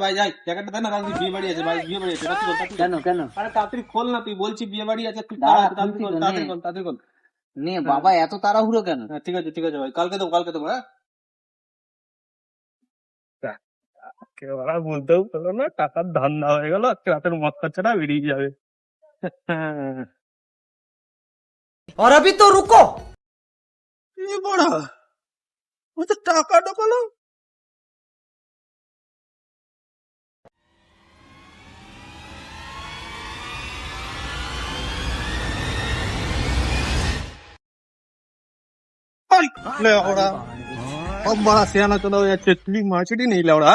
ভাই যাই জ্যাকেটটা দেন না, তাড়াতাড়ি বিয়ে বাড়ি আছে ভাই, বিয়ে বাড়ি আছে, তাড়াতাড়ি খোল, তাড়াতাড়ি খোল। কেন কেন? আরে তাড়াতাড়ি খোল না, তুই বলছি বিয়ে বাড়ি আছে, তুই দাঁড়া, তাড়াতাড়ি খুলছি খোল, তো, তাড়াতাড়ি নে। খোল, তাড়াতাড়ি খোল। নে হ্যাঁ। বাবা, এত তাড়াহুড়ো কেন? হ্যাঁ, ঠিক আছে ভাই, কালকে দেবো হ্যাঁ। ওরা বলতেও পারলো না, টাকার ধান্দা হয়ে গেল, আজকে রাতের মদ খাচ্ছেটা বেরিয়ে যাবে। और अभी तो रुको। এ বড়া, ও তো টাকা ঢোকালো। লেওড়া, সব বড়া সিয়ানা চলে যাচ্ছে, তুই মাছটি নেই লেওড়া।